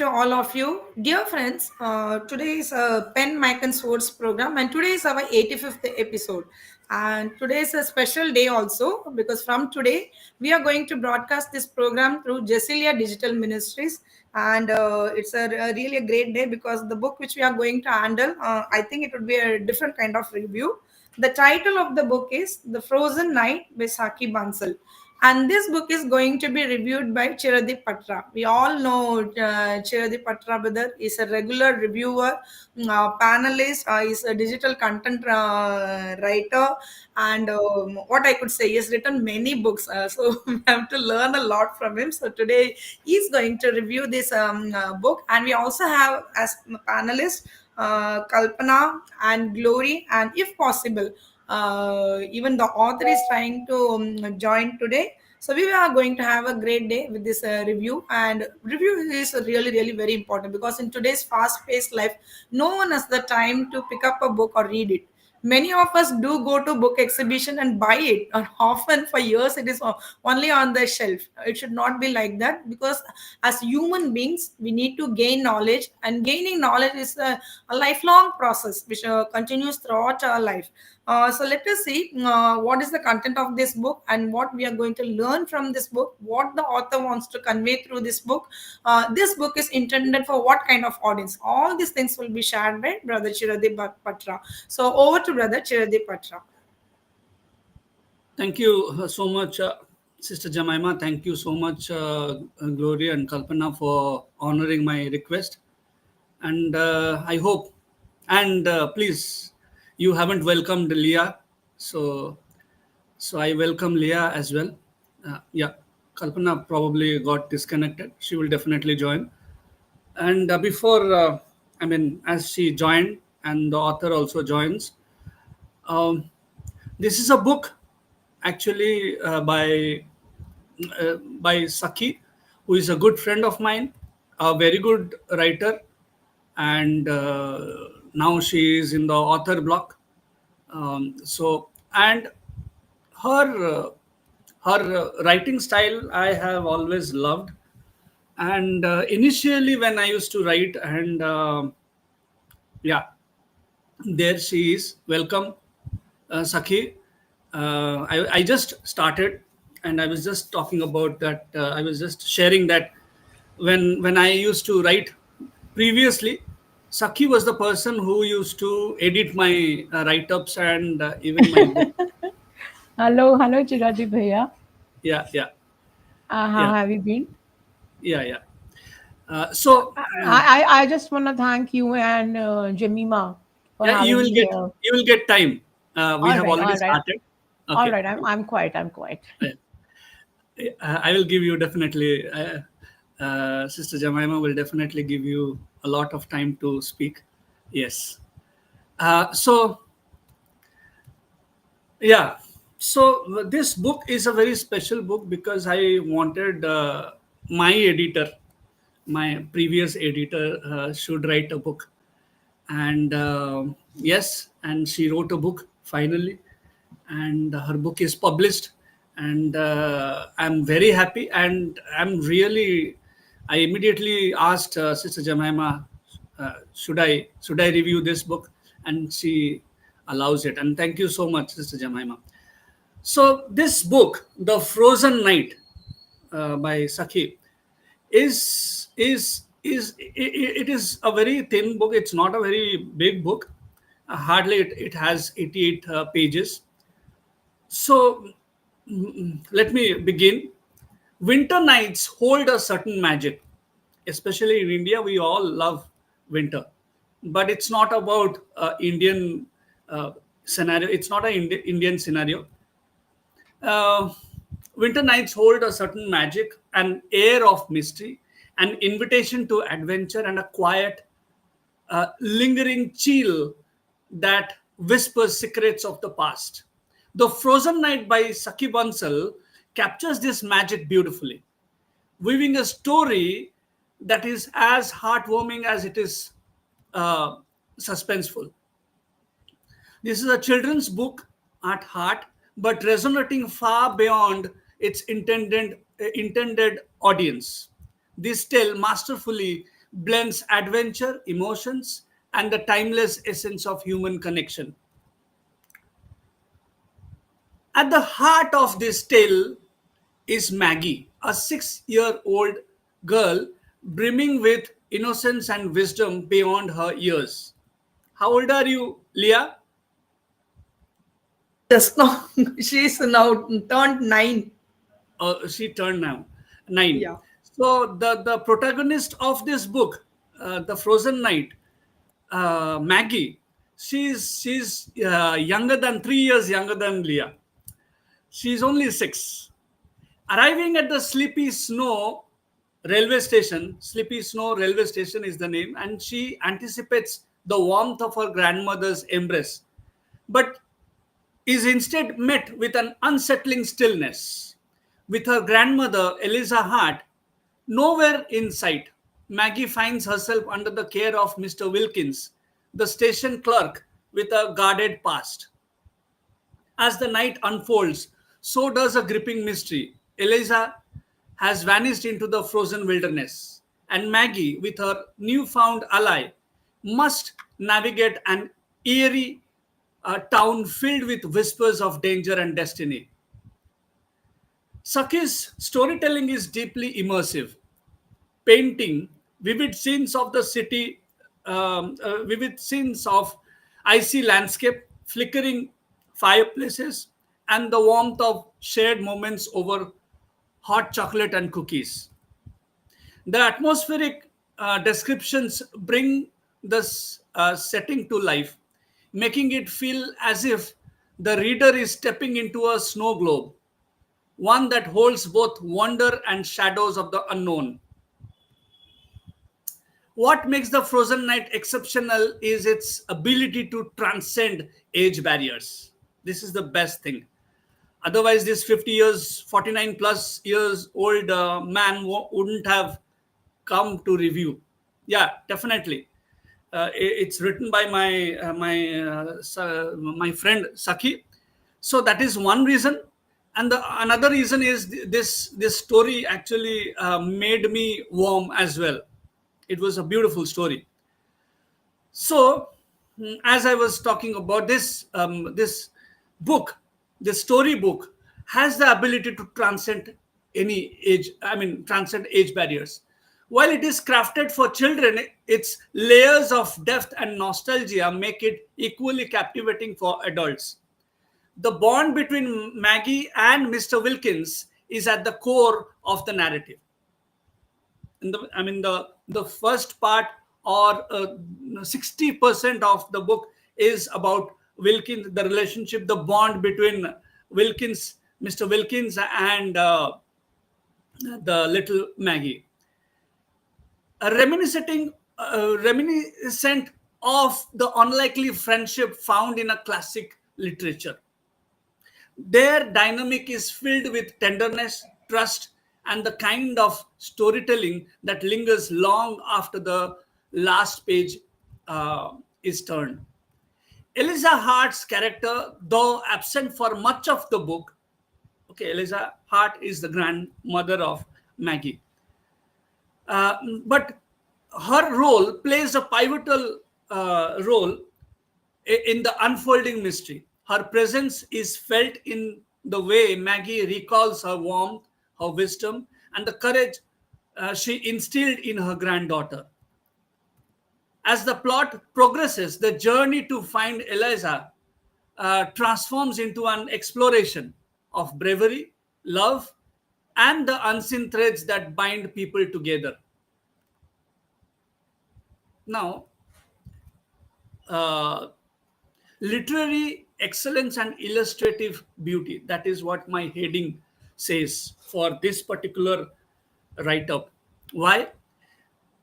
to all of you. Dear friends, today is a Pen, Mic and Swords program, and today is our 85th episode. And today is a special day also because from today we are going to broadcast this program through Jesilia Digital Ministries. And it's a really a great day because the book which we are going to handle, I think it would be a different kind of review. The title of the book is The Frozen Night by Saki Bansal. And this book is going to be reviewed by Chiradeep Patra. We all know Chiradeep Patra brother is a regular reviewer, panelist, is a digital content writer, and what I could say, he has written many books. So we have to learn a lot from him. So today he's going to review this book, and we also have as panelists Kalpana and Glory, and if possible, even the author is trying to join today. So we are going to have a great day with this review, and review is really very important because in today's fast paced life no one has the time to pick up a book or read it. Many of us do go to book exhibition and buy it, and often for years it is only on the shelf. It should not be like that because as human beings we need to gain knowledge, and gaining knowledge is a lifelong process which continues throughout our life. So let us see what is the content of this book and what we are going to learn from this book, what the author wants to convey through this book. This book is intended for what kind of audience? All these things will be shared by Brother Chiradeep Patra. So over to Brother Chiradeep Patra. Thank you so much, Sister Jemima. Thank you so much, Gloria and Kalpana, for honoring my request. And I hope, and please, you haven't welcomed Leah, so I welcome Leah as well. Yeah, Kalpana probably got disconnected. She will definitely join. And as she joined, and the author also joins. Um, this is a book actually by Saki, who is a good friend of mine, a very good writer, and now she is in the author block. And her writing style I have always loved. And initially, when I used to write, and yeah, there she is. Welcome, Sakhi. I just started, and I was just talking about that. I was just sharing that when I used to write previously, Sakhi was the person who used to edit my write-ups and even my book. Hello, Chiradi Bhaiya. Yeah, yeah, How yeah, have you been? yeah, yeah. So I just want to thank you and Jemima for yeah, having me here. you will get time. We All have right, already all right, started. all Okay. right. I'm quiet. I'm quiet. I will give you definitely, Sister Jemima will definitely give you a lot of time to speak. Yes. So, yeah. So, this book is a very special book because I wanted my editor, my previous editor, should write a book. And yes, and she wrote a book finally, and her book is published. And I'm very happy, and I immediately asked Sister Jemima, should I review this book, and she allows it. And thank you so much, Sister Jemima. So this book, The Frozen Night, by Sakhi, it is a very thin book. It's not a very big book. Hardly it has 88 pages. So let me begin. Winter nights hold a certain magic. Especially in India, we all love winter, but it's not about Indian scenario. It's not an Indian scenario. uh, Winter nights hold a certain magic, an air of mystery, an invitation to adventure, and a quiet, lingering chill that whispers secrets of the past. The Frozen Night by Saki Bansal captures this magic beautifully, weaving a story that is as heartwarming as it is uh, suspenseful. This is a children's book at heart, but resonating far beyond its intended audience. This tale masterfully blends adventure, emotions, and the timeless essence of human connection. At the heart of this tale is Maggie, a 6-year-old girl brimming with innocence and wisdom beyond her years. How old are you, Leah? Just now, she's now turned 9. She turned now 9. Yeah. So the protagonist of this book, The Frozen Knight, Maggie, she's younger than 3 years younger than Leah. She's only 6. Arriving at the Sleepy Snow railway station is the name, and she anticipates the warmth of her grandmother's embrace, but is instead met with an unsettling stillness. With her grandmother, Eliza Hart, nowhere in sight, Maggie finds herself under the care of Mr. Wilkins, the station clerk with a guarded past. As the night unfolds, so does a gripping mystery. Eliza has vanished into the frozen wilderness, and Maggie, with her newfound ally, must navigate an eerie town filled with whispers of danger and destiny. Saki's storytelling is deeply immersive, painting vivid scenes of icy landscape, flickering fireplaces, and the warmth of shared moments over hot chocolate and cookies. The atmospheric descriptions bring this setting to life, making it feel as if the reader is stepping into a snow globe, one that holds both wonder and shadows of the unknown. What makes The Frozen Knight exceptional is its ability to transcend age barriers. This is the best thing. Otherwise, this 50 years, 49 plus years old man wouldn't have come to review. Yeah, definitely. It's written by my friend Saki. So that is one reason. And another reason is this story actually made me warm as well. It was a beautiful story. So, as I was talking about this book, this story book has the ability to transcend any age. I mean, transcend age barriers. While it is crafted for children, its layers of depth and nostalgia make it equally captivating for adults. The bond between Maggie and Mr. Wilkins is at the core of the narrative. The first part, or 60% of the book, is about Wilkins, the relationship, the bond between Mr. Wilkins, and the little Maggie. Reminiscent of the unlikely friendship found in a classic literature. Their dynamic is filled with tenderness, trust, and the kind of storytelling that lingers long after the last page is turned. Eliza Hart's character, though absent for much of the book, okay, Eliza Hart is the grandmother of Maggie, but her role plays a pivotal role in the unfolding mystery. Her presence is felt in the way Maggie recalls her warmth, her wisdom, and the courage she instilled in her granddaughter. As the plot progresses, the journey to find Eliza transforms into an exploration of bravery, love, and the unseen threads that bind people together. Now, uh, literary excellence and illustrative beauty. That is what my heading says for this particular write up. Why?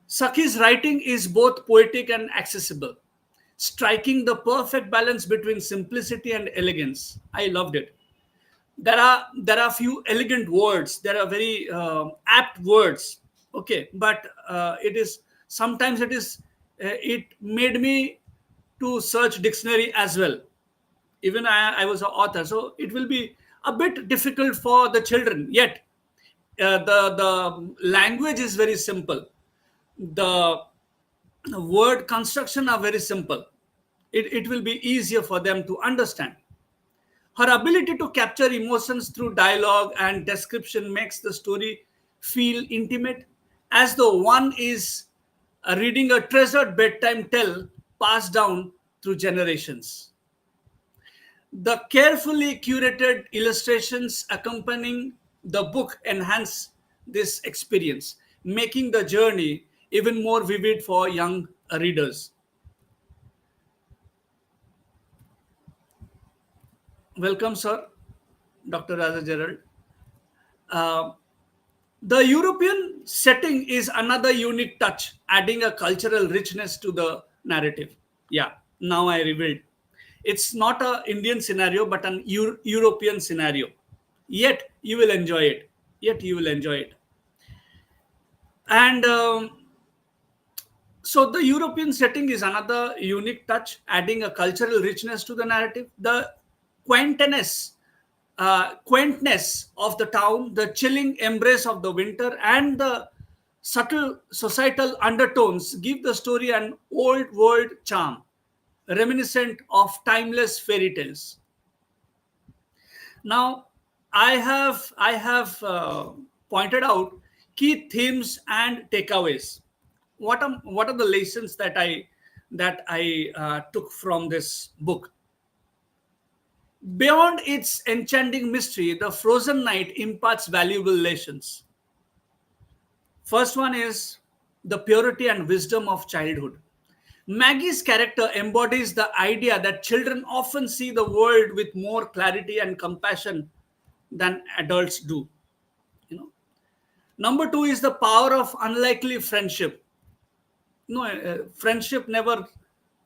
Saki's writing is both poetic and accessible, striking the perfect balance between simplicity and elegance. I loved it. There are few elegant words. There are very apt words. Okay, but it is sometimes it made me to search dictionary as well. Even I was an author, so it will be a bit difficult for the children. Yet the language is very simple. The word construction are very simple. It will be easier for them to understand. Her ability to capture emotions through dialogue and description makes the story feel intimate, as though one is reading a treasured bedtime tale passed down through generations. The carefully curated illustrations accompanying the book enhance this experience, making the journey even more vivid for young readers. Welcome, sir, Dr. Raja Gerald. Uh, the European setting is another unique touch, adding a cultural richness to the narrative. Yeah, now I revealed. It's not a Indian scenario, but an European scenario. Yet you will enjoy it. Yet you will enjoy it. And so the European setting is another unique touch, adding a cultural richness to the narrative. The quaintness, quaintness of the town, the chilling embrace of the winter, and the subtle societal undertones give the story an old world charm, reminiscent of timeless fairy tales. Now, I have pointed out key themes and takeaways. What are the lessons that I took from this book? Beyond its enchanting mystery, the Frozen Night imparts valuable lessons. First one is the purity and wisdom of childhood. Maggie's character embodies the idea that children often see the world with more clarity and compassion than adults do. You know. Number two is the power of unlikely friendship. No, friendship never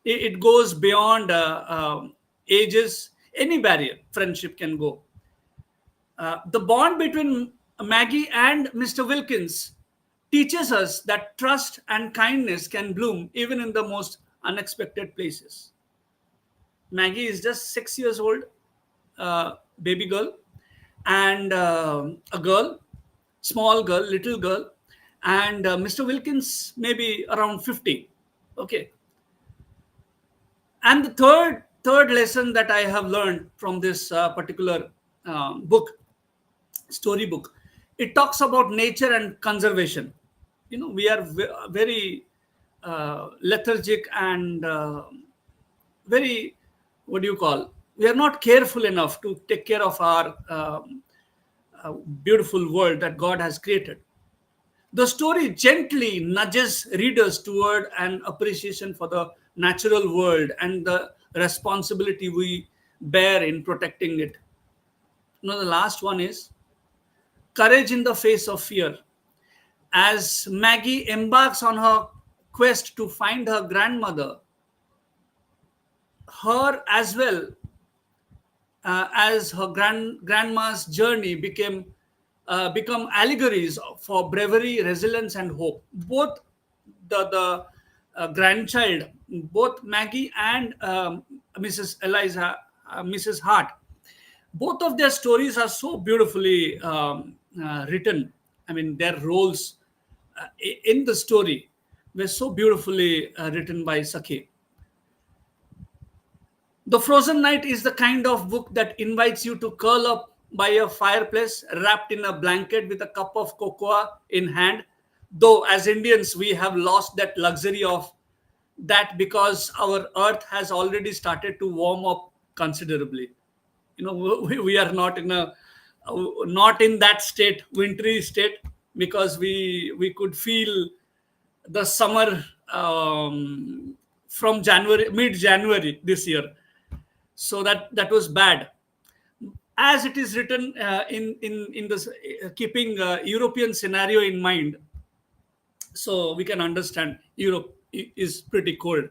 it goes beyond ages. Any barrier, friendship can go. The bond between Maggie and Mr. Wilkins teaches us that trust and kindness can bloom even in the most unexpected places. Maggie is just 6 years old, baby girl, and a girl, small girl, little girl, and Mr. Wilkins maybe around 50. Okay. And the third lesson that I have learned from this particular book, storybook, it talks about nature and conservation. We are very lethargic and very, what do you call, we are not careful enough to take care of our beautiful world that God has created. The story gently nudges readers toward an appreciation for the natural world and the responsibility we bear in protecting it. The last one is courage in the face of fear. As Maggie embarks on her quest to find her grandmother, her as well as her grandma's journey become allegories for bravery, resilience, and hope. Both the grandchild, both Maggie and Mrs. Eliza, Mrs. Hart, both of their stories are so beautifully written. I mean, their roles in the story were so beautifully written by Sakhi. The Frozen Night is the kind of book that invites you to curl up by a fireplace, wrapped in a blanket with a cup of cocoa in hand. Though, as Indians, we have lost that luxury of that because our earth has already started to warm up considerably. We are not in that state, wintry state, because we could feel the summer from January, mid-January this year. So that was bad. As it is written in this, keeping European scenario in mind, so we can understand Europe is pretty cold.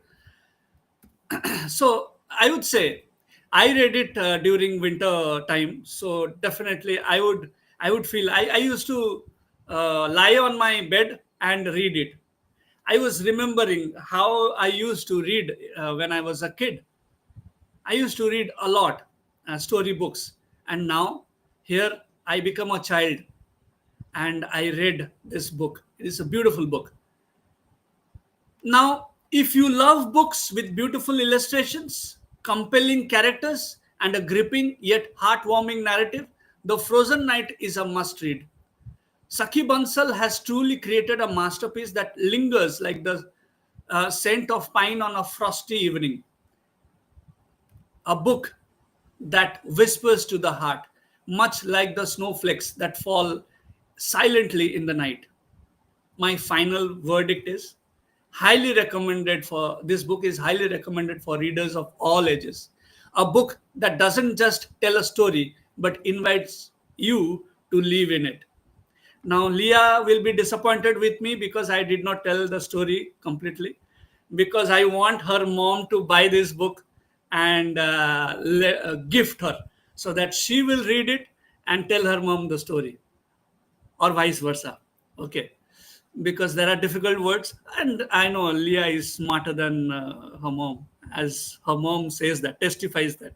So I would say I read it during winter time. So definitely I would feel I used to lie on my bed and read it. I was remembering how I used to read when I was a kid. I used to read a lot storybooks, and now here I become a child and I read this book. It is a beautiful book. Now, if you love books with beautiful illustrations, compelling characters, and a gripping yet heartwarming narrative, The Frozen Night is a must read. Saki Bansal has truly created a masterpiece that lingers like the scent of pine on a frosty evening. A book that whispers to the heart, much like the snowflakes that fall silently in the night. My final verdict is highly recommended for this book is highly recommended for readers of all ages. A book that doesn't just tell a story but invites you to live in it. Now, Leah will be disappointed with me because I did not tell the story completely. Because I want her mom to buy this book and gift her so that she will read it and tell her mom the story, or vice versa. Okay, because there are difficult words, and I know Leah is smarter than her mom, as her mom says that, testifies that.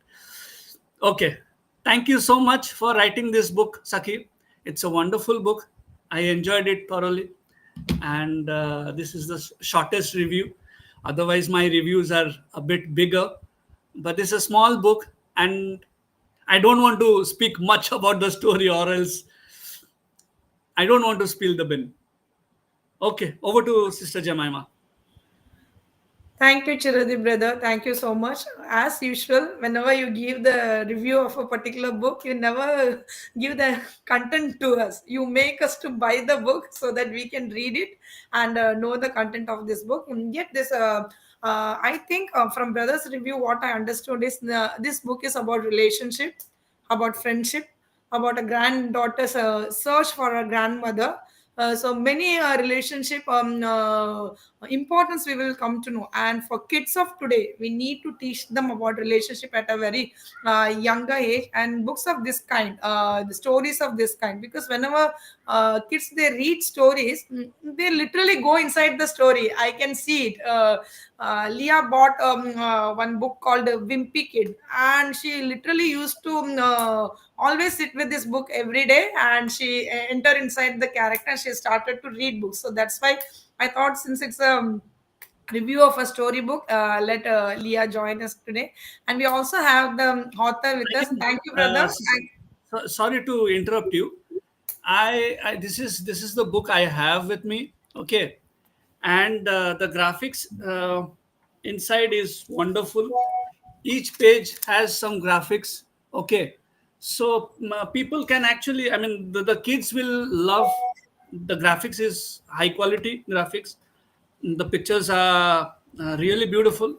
Okay. Thank you so much for writing this book, Saki. It's a wonderful book. I enjoyed it thoroughly. And this is the shortest review. Otherwise, my reviews are a bit bigger. But this is a small book. And I don't want to speak much about the story, or else I don't want to spill the bin. Okay. Over to Sister Jemima. Thank you, Chiradi brother. Thank you so much. As usual, whenever you give the review of a particular book, you never give the content to us. You make us to buy the book so that we can read it and know the content of this book. And yet, I think from brother's review, what I understood is this book is about relationship, about friendship, about a granddaughter's search for a grandmother. So many relationship importance we will come to know, and for kids of today we need to teach them about relationship at a very younger age, and books of this kind, the stories of this kind, because whenever kids they read stories, they literally go inside the story. I can see it. Leah bought one book called Wimpy Kid, and she literally used to always sit with this book every day, and she enter inside the character and she started to read books. So that's why I thought, since it's a review of a storybook, let Leah join us today, and we also have the author with I us. can, Thank you, brother. sorry to interrupt you. I this is the book I have with me. Okay, and the graphics inside is wonderful. Each page has some graphics. Okay, so people can actually, I mean, the kids will love. The graphics is high quality graphics. The pictures are really beautiful.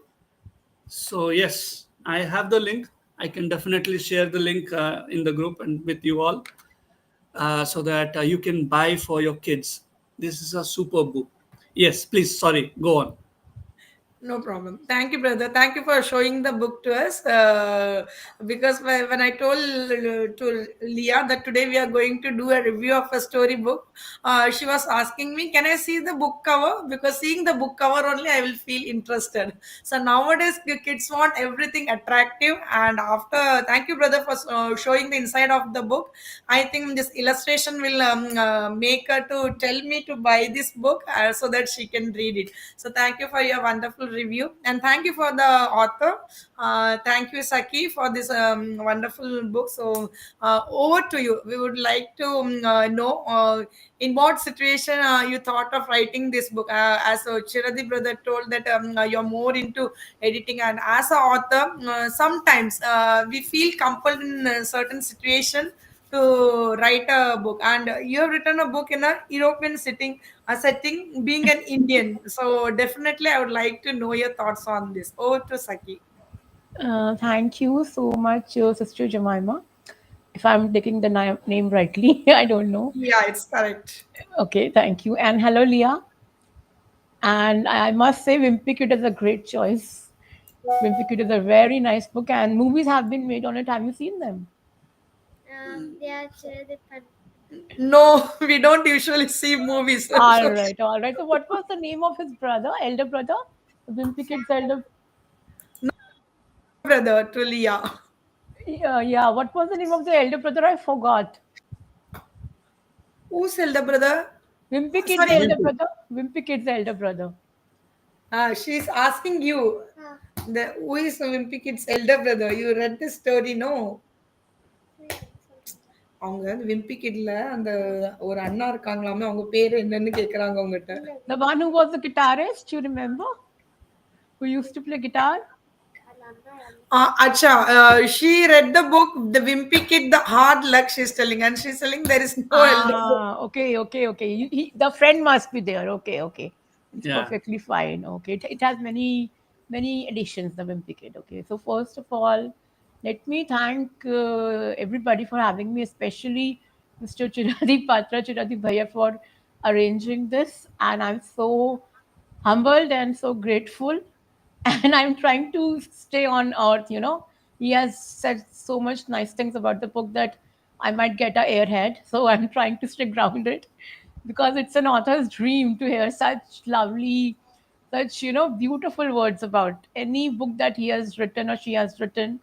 So yes, I have the link. I can definitely share the link in the group and with you all, so that you can buy for your kids. This is a super book. Yes, please. Sorry, go on. No problem. Thank you, brother. Thank you for showing the book to us. Because when I told to Leah that today we are going to do a review of a story book, she was asking me, "Can I see the book cover?" Because seeing the book cover only, I will feel interested. So nowadays, the kids want everything attractive. And after, thank you, brother, for showing the inside of the book. I think this illustration will make her to tell me to buy this book so that she can read it. So thank you for your wonderful review, and thank you for the author. Thank you, Saki, for this wonderful book. So over to you. We would like to know in what situation you thought of writing this book. As Chiradi brother told that you're more into editing, and as an author, sometimes we feel compelled in a certain situation to write a book, and you have written a book in a European setting, being an Indian. So definitely I would like to know your thoughts on this. Over to Saki. Thank you so much, Sister Jemima. If I'm taking the name rightly, I don't know. Yeah, it's correct. Okay, thank you. And hello, Leah. And I must say, Wimpy Kid is a great choice. Wimpy Kid is a very nice book, and movies have been made on it. Have you seen them? They are the No, we don't usually see movies. All So, right, all right. So, what was the name of his brother, elder brother? Wimpy Kid's elder. brother, to Leah. Yeah, yeah. What was the name of the elder brother? I forgot. Who's elder brother? Wimpy Kid's Sorry. elder Wimpy. brother. Wimpy Kid's elder brother. She's asking you, Ah, who is Wimpy Kid's elder brother? You read the story, no? புரியல, சொல்லுங்க. அவங்க Wimpy கிட்ல அந்த ஒரு அண்ணா இருக்காங்களாமே, அவங்க பேரு என்னன்னு கேக்குறாங்க உங்ககிட்ட. இல்ல, The one who was the guitarist, you remember? Who used to play guitar? அது அண்ணா யாரு? Acha, she read the book, The Wimpy Kid, The Hard Luck, she's telling, and she's telling there is no elder brother. Ah, okay, okay, okay. The friend must be there. Okay, okay. It's Yeah. perfectly fine. Okay, it has many, many editions, the Wimpy Kid. Okay, so first of all, let me thank everybody for having me, especially Mr. Chiradi Patra, Chiradi Bhaiya, for arranging this. And I'm so humbled and so grateful. And I'm trying to stay on earth, you know. He has said so much nice things about the book that I might get a airhead. So I'm trying to stay grounded because it's an author's dream to hear such lovely, such, you know, beautiful words about any book that he has written or she has written.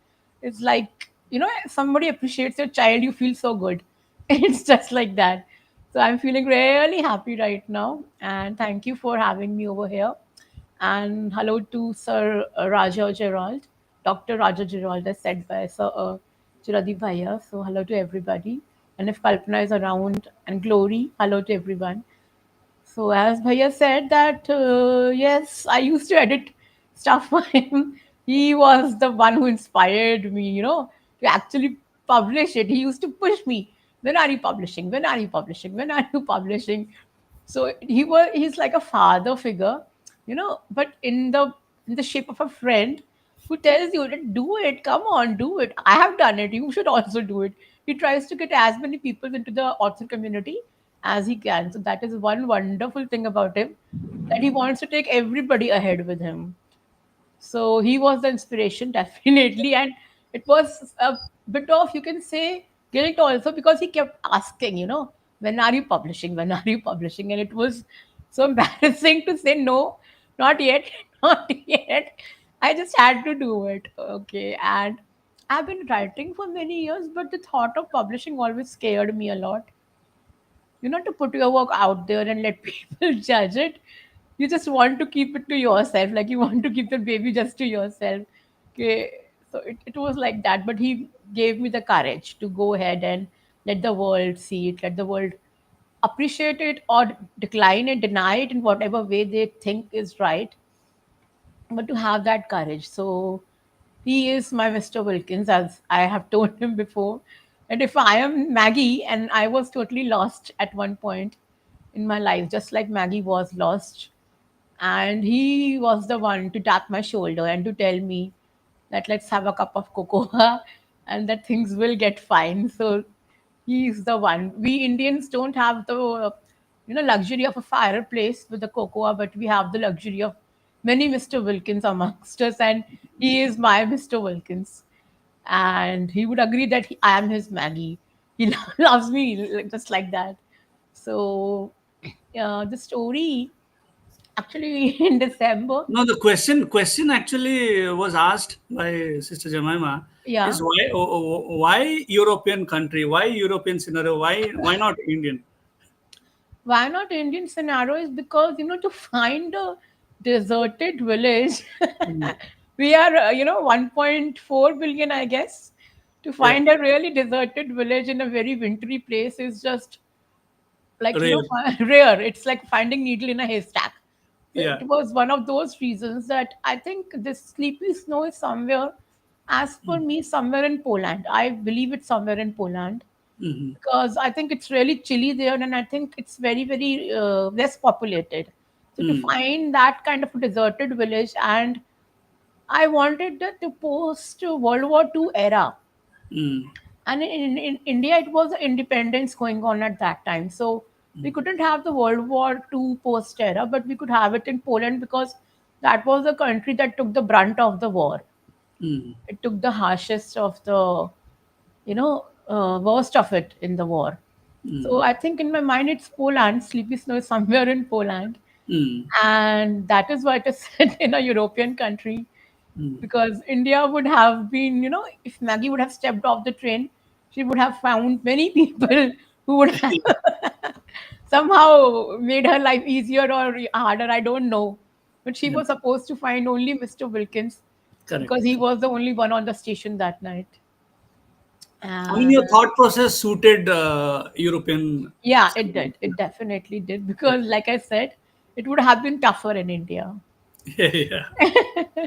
It's like, you know, somebody appreciates your child, you feel so good. It's just like that. So I'm feeling really happy right now. And thank you for having me over here. And hello to Sir Raja Gerald, Dr. Raja Gerald, as said by Sir Chiradi Bhaiya. So hello to everybody. And if Kalpana is around, and Glory, hello to everyone. So as Bhaiya said that yes, I used to edit stuff for him. He was the one who inspired me, you know, to actually publish it. He used to push me. When are you publishing? When are you publishing? When are you publishing? So he's like a father figure, you know, but in the shape of a friend who tells you that do it, come on, do it. I have done it. You should also do it. He tries to get as many people into the author community as he can. So that is one wonderful thing about him, that he wants to take everybody ahead with him. So he was the inspiration, definitely. And it was a bit of, you can say, guilt also, because he kept asking, you know, when are you publishing? When are you publishing? And it was so embarrassing to say, no, not yet, not yet. I just had to do it. Okay. And I've been writing for many years, but the thought of publishing always scared me a lot. You know, to put your work out there and let people judge it. You just want to keep it to yourself, like you want to keep the baby just to yourself. Okay, so it was like that, but he gave me the courage to go ahead and let the world see it, let the world appreciate it or decline it, deny it in whatever way they think is right, but to have that courage. So he is my Mr. Wilkins, as I have told him before. And if I am Maggie, and I was totally lost at one point in my life, just like Maggie was lost, and he was the one to tap my shoulder and to tell me that let's have a cup of cocoa and that things will get fine. So he's the one. We Indians don't have the luxury of a fireplace with the cocoa, but we have the luxury of many Mr. Wilkins amongst us, and he is my Mr. Wilkins. And he would agree that I am his Maggie. He loves me just like that. So the story actually in December. No, the question actually was asked by Sister Jemima Yeah. is why European country, why European scenario, why not Indian? Why not Indian scenario is because, you know, to find a deserted village, Mm. we are, 1.4 billion, I guess. To Yeah, find a really deserted village in a very wintry place is just like, rare. rare. It's like finding needle in a haystack. So Yeah. it was one of those reasons that I think this sleepy snow is somewhere, as per me, somewhere in Poland. I believe it's somewhere in Poland Mm-hmm. because I think it's really chilly there, and I think it's very, very less populated. So to Mm. find that kind of a deserted village, and I wanted that to post World War II era, Mm. and in India it was independence going on at that time. So we couldn't have the World War II post era, but we could have it in Poland because that was the country that took the brunt of the war. Mm. It took the harshest of the, worst of it in the war. So Mm. I think in my mind it's Poland. Sleepy Snow is somewhere in Poland, Mm. and that is why it is set in a European country, Mm. because India would have been, if Maggie would have stepped off the train, she would have found many people who would have somehow made her life easier or harder. I don't know. but she Yeah. was supposed to find only Mr. Wilkins Correct. because he was the only one on the station that night. I mean, And your thought process suited European yeah, it studies. did. It definitely did because, like I said, it would have been tougher in India. Yeah, yeah.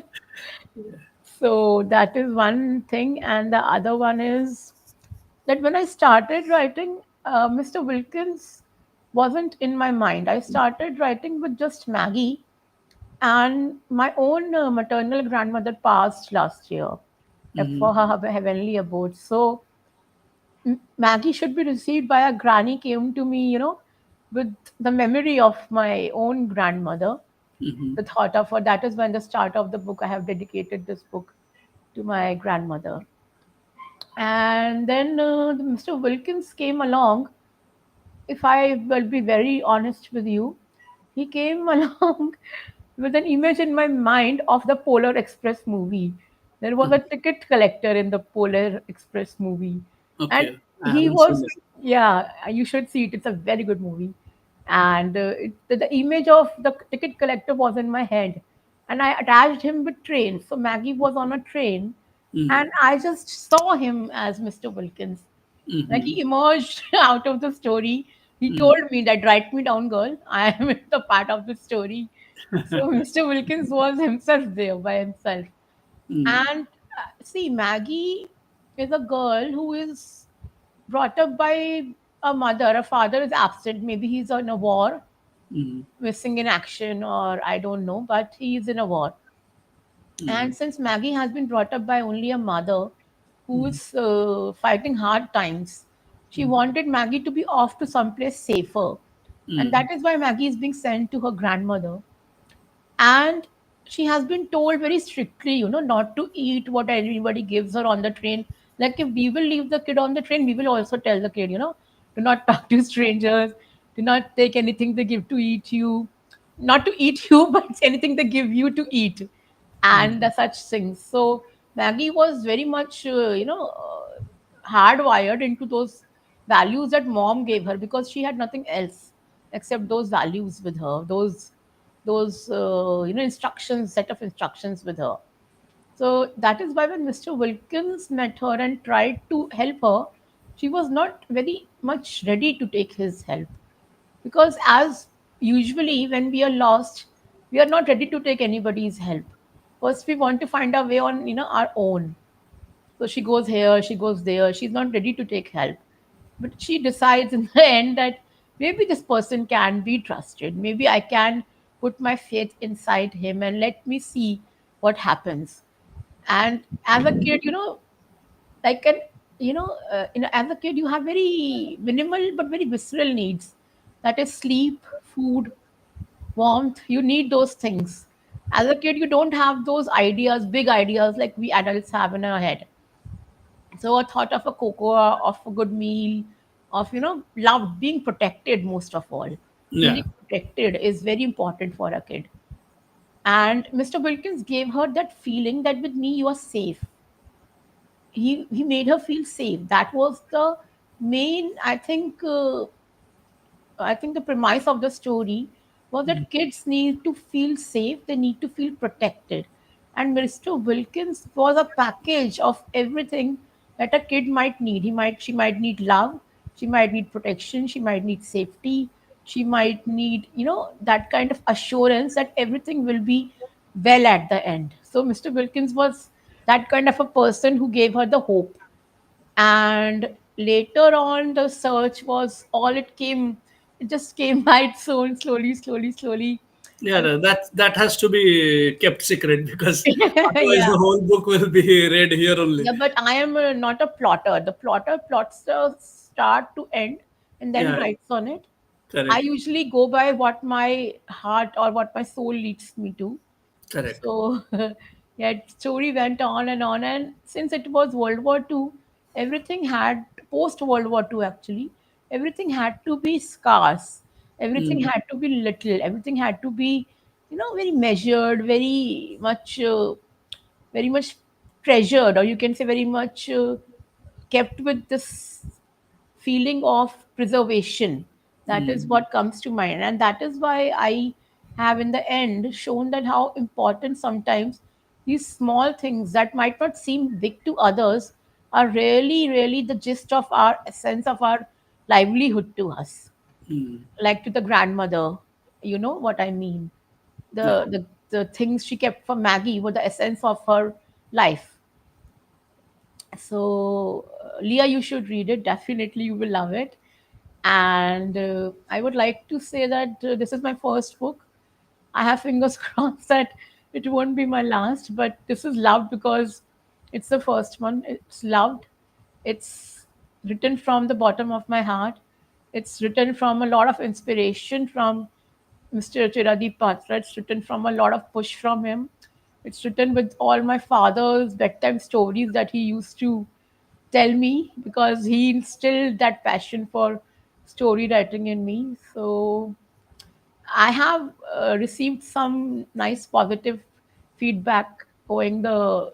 So that is one thing, and the other one is that when I started writing, Mr. Wilkins wasn't in my mind. I started writing with just Maggie, and my own maternal grandmother passed last year Mhm. for her heavenly abode. So Maggie should be received by a granny came to me, with the memory of my own grandmother. Mhm. The thought of her. That is when the start of the book. I have dedicated this book to my grandmother. And then Mr. Wilkins came along. If I will be very honest with you, he came along with an image in my mind of the Polar Express movie. There was a ticket collector in the Polar Express movie, and Okay, I he haven't seen was, it. yeah, you should see it. It's a very good movie. And the image of the ticket collector was in my head, and I attached him with trains. So Maggie was on a train, Mhm. and I just saw him as Mr. Wilkins. Like Mhm. he emerged out of the story. He Mhm. told me that write me down, girl. I am the part of the story. So Mr. Wilkins was himself there by himself. Mhm. And see, Maggie is a girl who is brought up by a mother. A father is absent. Maybe he's in a war, Mhm. missing in action, or I don't know, but he is in a war. Mhm. And since Maggie has been brought up by only a mother who Mhm. is fighting hard times, she wanted Maggie to be off to someplace safer. And Mhm. that is why Maggie is being sent to her grandmother. And she has been told very strictly, not to eat what anybody gives her on the train. Like if we will leave the kid on the train, we will also tell the kid, do not talk to strangers, do not take anything they give to eat you, not to eat you, but anything they give you to eat, and such things. So Maggie was very much, hardwired into those values that mom gave her because she had nothing else except those values with her, those instructions, set of instructions with her. So that is why when Mr. Wilkins met her and tried to help her, she was not very much ready to take his help because as usually when we are lost, we are not ready to take anybody's help. First we want to find our way on our own. So she goes here, she goes there, she's not ready to take help, but she decides in the end that maybe this person can be trusted, maybe I can put my faith inside him and let me see what happens. And as a kid, like an as a kid you have very minimal but very visceral needs, that is sleep, food, warmth. You need those things. As a kid you don't have those ideas, big ideas like we adults have in our head. So a thought of a cocoa, of a good meal, of love, being protected, most of all, Yeah. feeling protected is very important for a kid. And Mr. Wilkins gave her that feeling that with me you are safe. He made her feel safe. That was the main, I think the premise of the story was that kids need to feel safe, they need to feel protected. And Mr. Wilkins was a package of everything that a kid might need. She might need love, she might need protection, she might need safety, she might need, that kind of assurance that everything will be well at the end. So Mr. Wilkins was that kind of a person who gave her the hope. And later on the search was all it just came by its own, slowly, slowly, slowly. Yeah, And that has to be kept secret because otherwise yeah, the whole book will be read here only. yeah, but I am not a plotter. The plotter plots the start to end and then Yeah, writes on it. I correct, usually go by what my heart or what my soul leads me to. correct. So yeah, story went on and on, and since it was World War II, everything had post World War II actually, everything had to be scarce, everything Mm. had to be little, everything had to be, very measured, very much treasured, or you can say very much kept with this feeling of preservation. That is Mm. what comes to mind, and that is why I have in the end shown that how important sometimes these small things that might not seem big to others are really, really the gist of our essence of our livelihood to us, Hmm. like to the grandmother. You know what I mean? Yeah. The things she kept for Maggie were the essence of her life. So, Leah, you should read it. Definitely, you will love it. And I would like to say that this is my first book. I have fingers crossed that it won't be my last, but this is loved because it's the first one. It's loved. It's written from the bottom of my heart. It's written from a lot of inspiration from Mr. Chiradeep Patra. It's written from a lot of push from him. It's written with all my father's bedtime stories that he used to tell me because he instilled that passion for story writing in me. So I have received some nice positive feedback owing the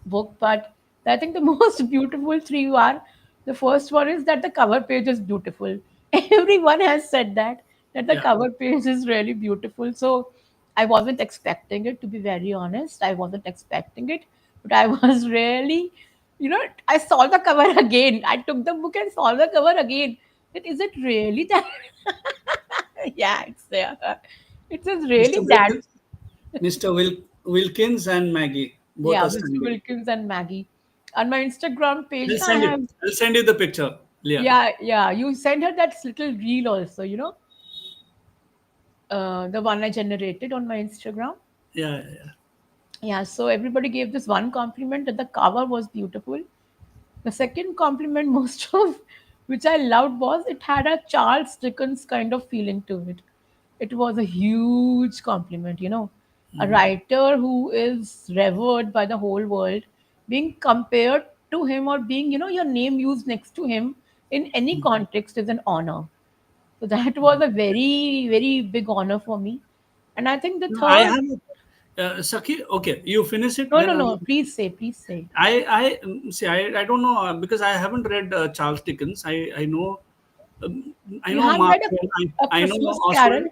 book, but I think the most beautiful three are the first one is that the cover page is beautiful. Everyone has said that the Yeah. cover page is really beautiful. So I wasn't expecting it, to be very honest. I wasn't expecting it, but I was really, I saw the cover again. I took the book and saw the cover again. That is it really that? Yeah, it's there. It is Mr. really that. Wilkins, Mr. Wilkins and Maggie both Yeah, are Mr. standing. Wilkins and Maggie. On my Instagram page, I'll I send it. have, I'll send you the picture, Leah. yeah, yeah. You send her that little reel also, the one I generated on my Instagram. Yeah, yeah, yeah. Yeah, so everybody gave this one compliment that the cover was beautiful. The second compliment, most of which I loved, was it had a Charles Dickens kind of feeling to it. It was a huge compliment. A writer who is revered by the whole world, being compared to him or being, your name used next to him in any context is an honor. So that was a very, very big honor for me. And I think the No, I third, have. Saki, okay, you finish it. no, Then no, no, please say, please say. see. I don't know because I haven't read Charles Dickens. I You know have Mark read Twain. a I know Christmas Oswald. Carol,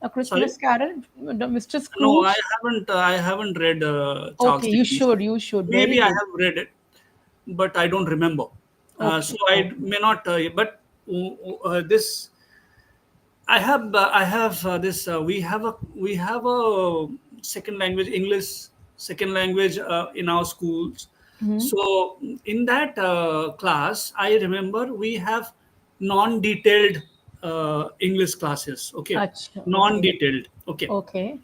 a Sorry. Christmas Carol, the Mr. No, I Scrooge. haven't. I haven't read Charles Okay, you Dickens. should, you should. Very Maybe I good. have read it, but I don't remember. So Okay, I okay. may not. But this I have this. We have a second language English second language in our schools. Hmm. So in that class, I remember we have non-detailed English classes. Okay, Acha, okay, non-detailed. Okay, okay.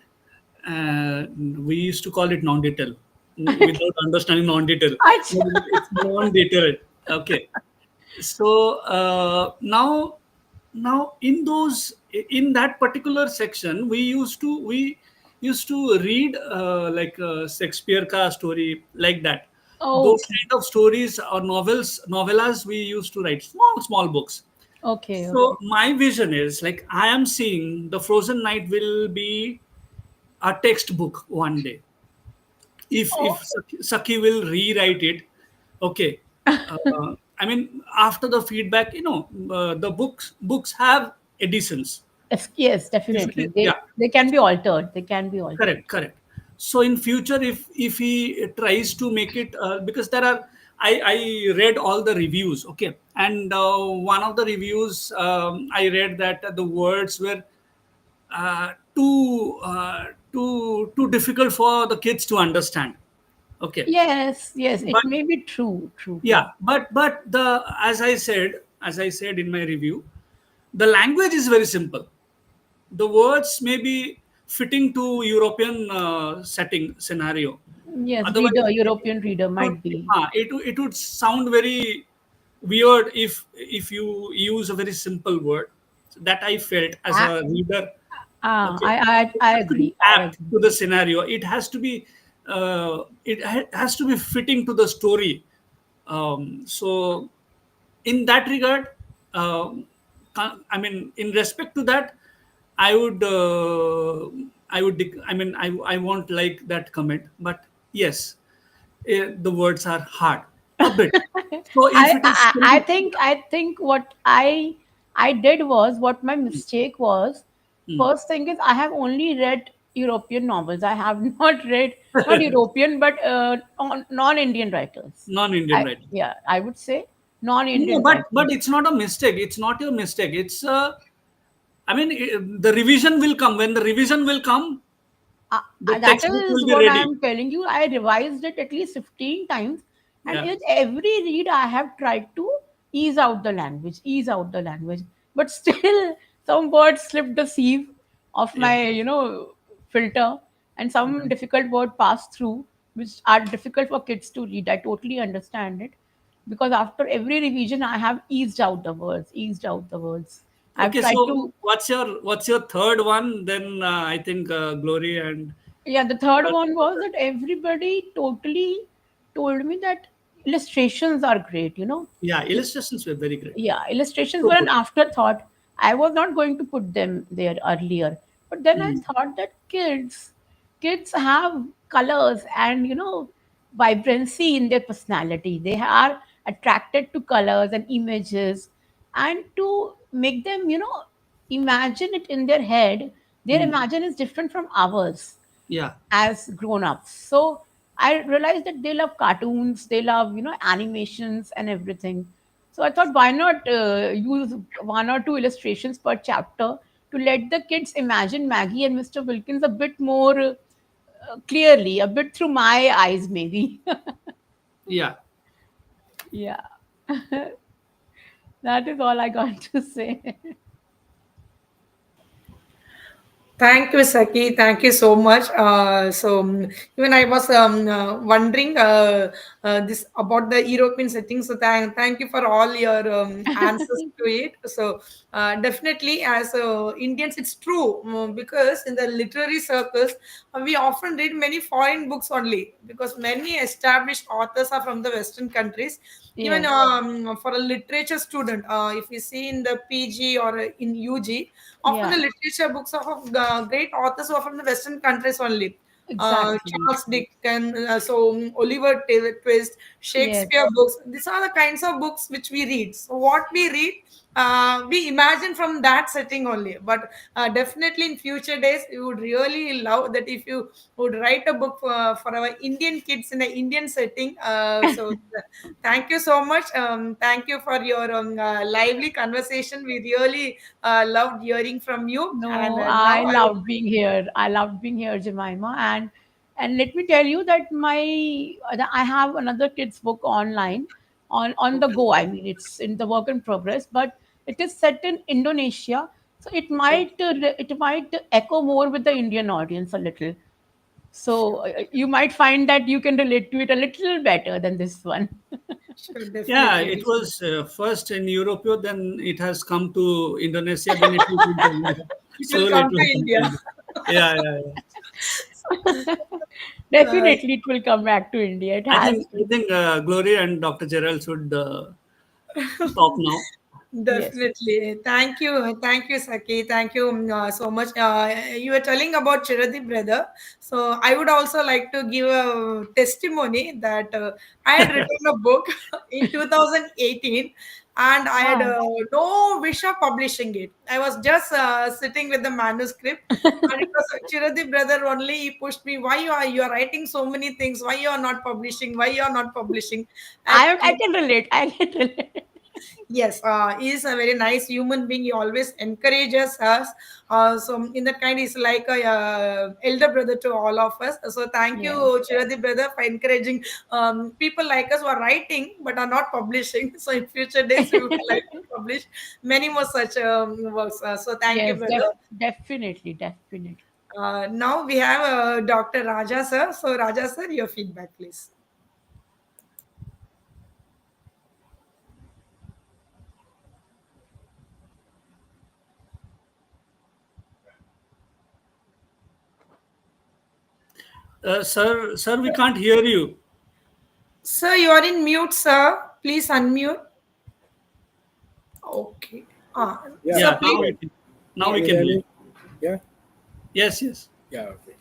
we used to call it non-detail without understanding non-detail. Acha. It's non-detailed. Okay, so now in that particular section we used to read like Shakespeare ka story like that. Those Okay, kind of stories or novellas we used to write small books. okay, So okay. my vision is like I am seeing the Frozen Night will be a textbook one day if Oh, Saki will rewrite it. Okay, I mean after the feedback, the books have editions. yes, yes, If definitely. yeah, They can be altered. They can be altered. correct. So in future, if he tries to make it, because there are, I read all the reviews, okay, and one of the reviews I read that the words were too difficult for the kids to understand. Okay, Yes, yes, it but may be true, true, true. yeah, but the as I said in my review, the language is very simple. The words may be fitting to European setting scenario. Yes, Otherwise, reader, it, European it reader would might be. it would sound very weird if you use a very simple word. So that I felt as Ah, a reader. Okay, I it has to be agree. I apt agree. to the scenario. It has to be fitting to the story. So in that regard, um, I mean, in respect to that, I would, I mean, I won't like that comment, but yes, the words are hard a bit. So if it is I still, think what I did was what my mistake was. Mm. First thing is, I have only read European novels. I have not read, not European, but non-Indian writers. Non-Indian writer. Yeah, I would say No, non-Indian but writers. it's not a mistake. It's not your mistake. I mean, the revision will come. When the revision will come, the That textbook is will be what ready. I'm telling you. I revised it at least 15 times, and Yeah. in every read, I have tried to ease out the language. But still, some words slip the sieve of Yeah. my, filter, and some Yeah. difficult word pass through, which are difficult for kids to read. I totally understand it because after every revision, I have eased out the words. I've Okay. tried So to. what's your third one? Then I think Glory and Yeah, the third one was that everybody totally told me that illustrations are great, yeah, illustrations were very great. Yeah, illustrations So were an good. afterthought. I was not going to put them there earlier, but then I Mm. thought that kids have colors and vibrancy in their personality. They are attracted to colors and images, and to make them imagine it in their head. Their Mm. imagine is different from ours Yeah. as grown-ups. So I realized that they love cartoons, they love animations and everything. So I thought, why not use one or two illustrations per chapter to let the kids imagine Maggie and Mr. Wilkins a bit more clearly, a bit through my eyes, maybe. Yeah. Yeah, that is all I got to say. Thank you, Saki. Thank you so much. Even I was wondering this about the European setting. So thank you for all your answers to it. So definitely, as Indians, it's true because in the literary circles, we often read many foreign books only because many established authors are from the Western countries. Even Yes. for a literature student, if you see in the PG or in UG, often the Yeah, literature books are of great authors who are from the Western countries only. exactly. Charles Dickens, Oliver Twist, Yes. Shakespeare books. These are the kinds of books which we read. So what we read, we imagine from that setting only. But definitely in future days, we would really love that if you would write a book for our Indian kids in an Indian setting. Thank you so much. Thank you for your lively conversation. We really loved hearing from you. And No, now I I would loved being here. I loved being here, Jemima. And let me tell you that I have another kids book online on the okay. go. I mean, it's in the work in progress, but it is set in Indonesia, so Okay. it might echo more with the Indian audience a little. So Sure. you might find that you can relate to it a little better than this one. Sure. Yeah, Definitely. it was first in Europe, then it has come to Indonesia, then it will come to India. It will Slowly, it come will to come to India. India. Yeah, yeah, yeah. Uh, Definitely, it will come back to India. It I has think I to. think Glory and Dr. Gerald should talk now. Yes. Definitely. Thank you. Thank you, Saki. Thank you so much. You were telling about Chirati brother. So I would also like to give a testimony that I had written a book in 2018 and I had Wow. no wish of publishing it. I was just sitting with the manuscript and it was Chirati brother only. He pushed me, why you are writing so many things? Why you are not publishing? Why you are not publishing? I, I can relate. I can relate. Yes, he is a very nice human being. He always encourages us. So in that kind, he's like a elder brother to all of us. So thank you, Yes. Chirati brother, for encouraging people like us who are writing but are not publishing. So in future days, we would like to publish many more such works. So thank you, Yes, brother. definitely, definitely. Now we have Dr. Raja sir. So Raja sir, your feedback, please. Sir, we can't hear you. Sir, you are in mute, sir. Please unmute. Okay. Yeah, Sir, Yeah, please. now can we Yes. you can hear hear you. me? Yeah, Yes, yes. yeah, okay.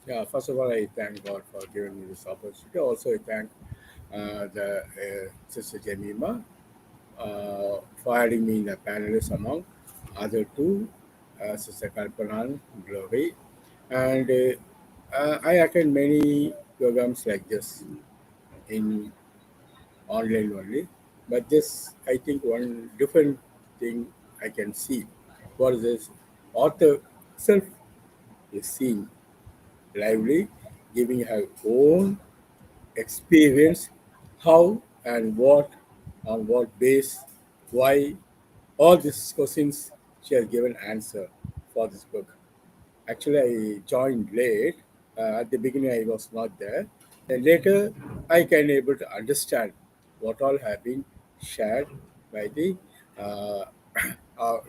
Yeah, first of all, I thank God for giving me this opportunity. Also, I thank the Sister Jemima for adding me in the panelists among other two. Sister Kalpanan Glory, and I attend many programs like this in online only. But this, I think, one different thing I can see. What is this? Author self is seen lively, giving her own experience, how and what, on what base, why, all these questions she has given answer for this book. Actually, I joined late. At the beginning, I was not there. Then later, I can able to understand what all have been shared by the uh,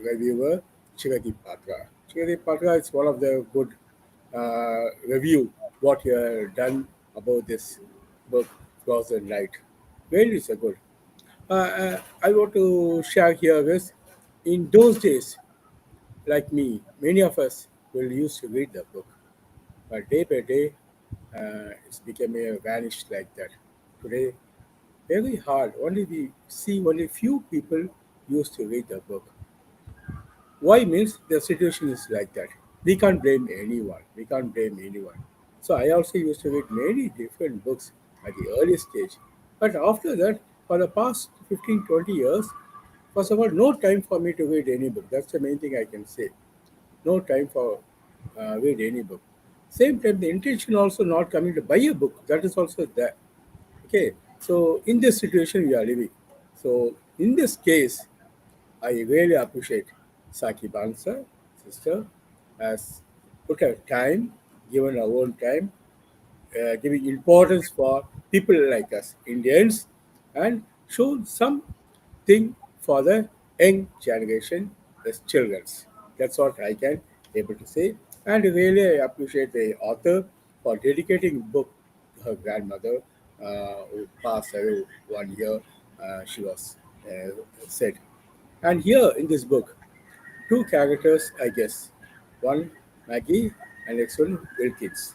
reviewer Chirati Patra. Chirati Patra is one of the good review what you have done about this book, Cross and Light. Really, is a good. I want to share here is in those days, like me, many of us will used to read the book, but day by day, it's becoming a vanished like that. Today, very hard. Only we see only few people used to read the book. Why means the situation is like that. We can't blame anyone. We can't blame anyone. So I also used to read many different books at the early stage. But after that, for the past 15, 20 years, first of all, no time for me to read any book. That's the main thing I can say. No time for read any book. Same time, the intention also not coming to buy a book. That is also there. Okay. So in this situation we are living. So in this case, I really appreciate Saki Bansa, sister, has put her time, given her own time, giving importance for people like us, Indians, and shown something for the young generation, the childrens. That's what I can able to say. And really, I appreciate the author for dedicating book to her grandmother, who passed away 1 year. She was said. And here in this book, two characters, I guess. One Maggie and next one Wilkins.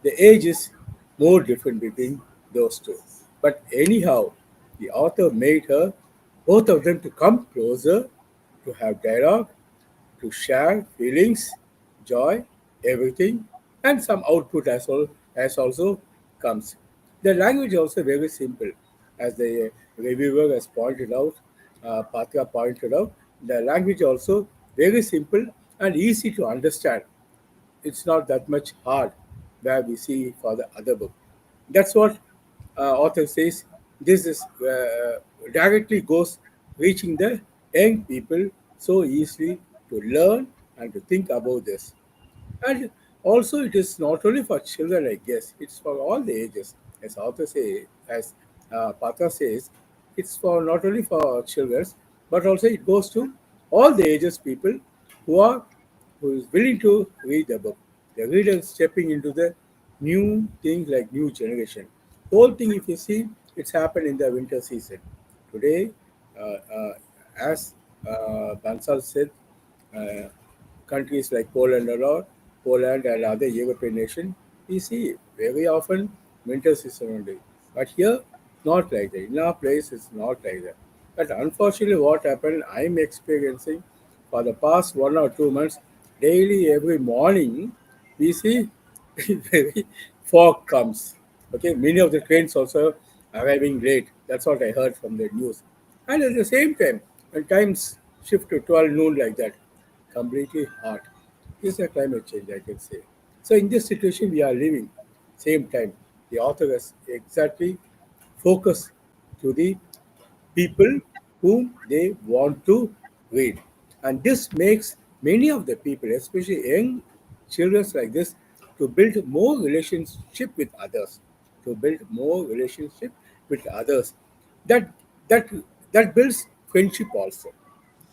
The age is more different between those two. But anyhow, the author made her both of them to come closer, to have dialogue, to share feelings, joy, everything, and some output as well as also comes. The language also very simple, as the reviewer has pointed out, Patra pointed out. The language also very simple and easy to understand. It's not that much hard where we see for the other book. That's what author says. This is directly goes reaching the young people so easily to learn and to think about this. And also, it is not only for children, I guess, it's for all the ages. As author say, as Patra says, it's for not only for children, but also it goes to all the ages people who are who is willing to read the book. The reader is stepping into the new things like new generation. Whole thing, if you see, it's happened in the winter season. Today, as Bansal said, uh, countries like Poland and other European nations, we see very often winter season only. But here, not like that. In our place, it's not like that. But unfortunately, what happened, I'm experiencing for the past 1 or 2 months, daily, every morning, we see very fog comes. Okay, many of the trains also arriving late. That's what I heard from the news. And at the same time, when times shift to 12 noon like that, completely hot. This is a climate change, I can say. So in this situation we are living, same time, the author has exactly focused to the people whom they want to read. And this makes many of the people, especially young children like this, to build more relationship with others, to build more relationship with others. That that that builds friendship also,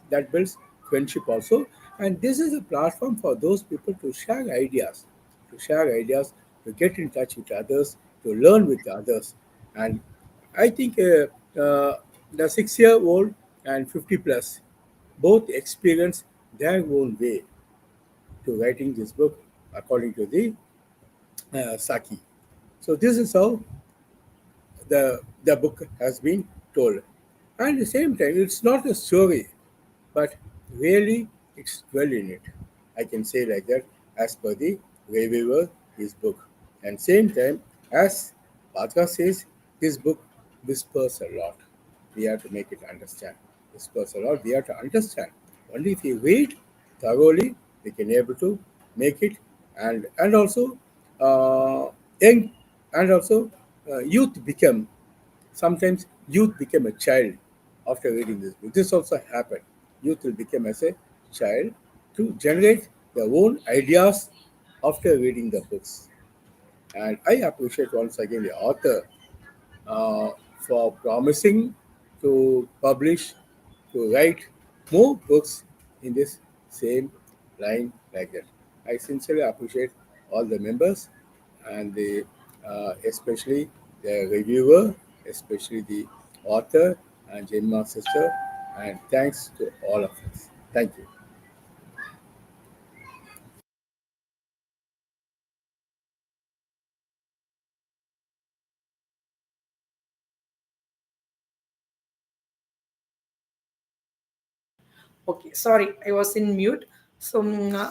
that builds friendship also. And this is a platform for those people to share ideas, to share ideas, to get in touch with others, to learn with others. And I think the 6 year old and 50 plus both experience their own way to writing this book according to the Saki. So this is how the book has been told. And at the same time, it's not a story, but really it's dwell in it. I can say like that as per the reviewer, his book. And same time, as Patra says, this book whispers a lot. We have to make it understand. Whispers a lot. We have to understand. Only if we read thoroughly, we can able to make it, and also young and also youth become sometimes youth become a child after reading this book. This also happened. Youth will become as a child to generate their own ideas after reading the books. And I appreciate once again the author uh, for promising to publish, to write more books in this same line like that. I sincerely appreciate all the members and especially the reviewer, especially the author and Jemma sister, and thanks to all of us. Thank you. Okay, sorry, I was in mute. So,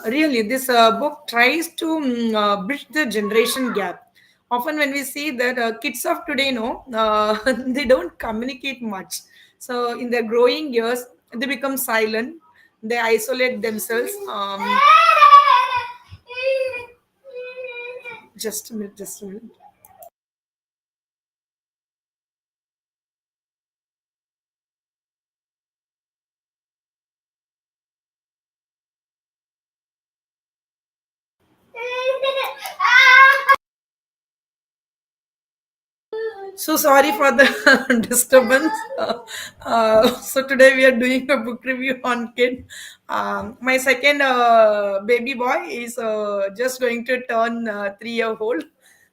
really, this book tries to bridge the generation gap. Often, when we see that kids of today, no, they don't communicate much. So, in their growing years, they become silent. They isolate themselves. Just a minute, just a minute. So sorry for the disturbance. So today we are doing a book review on kid. My second baby boy is just going to turn 3 year old.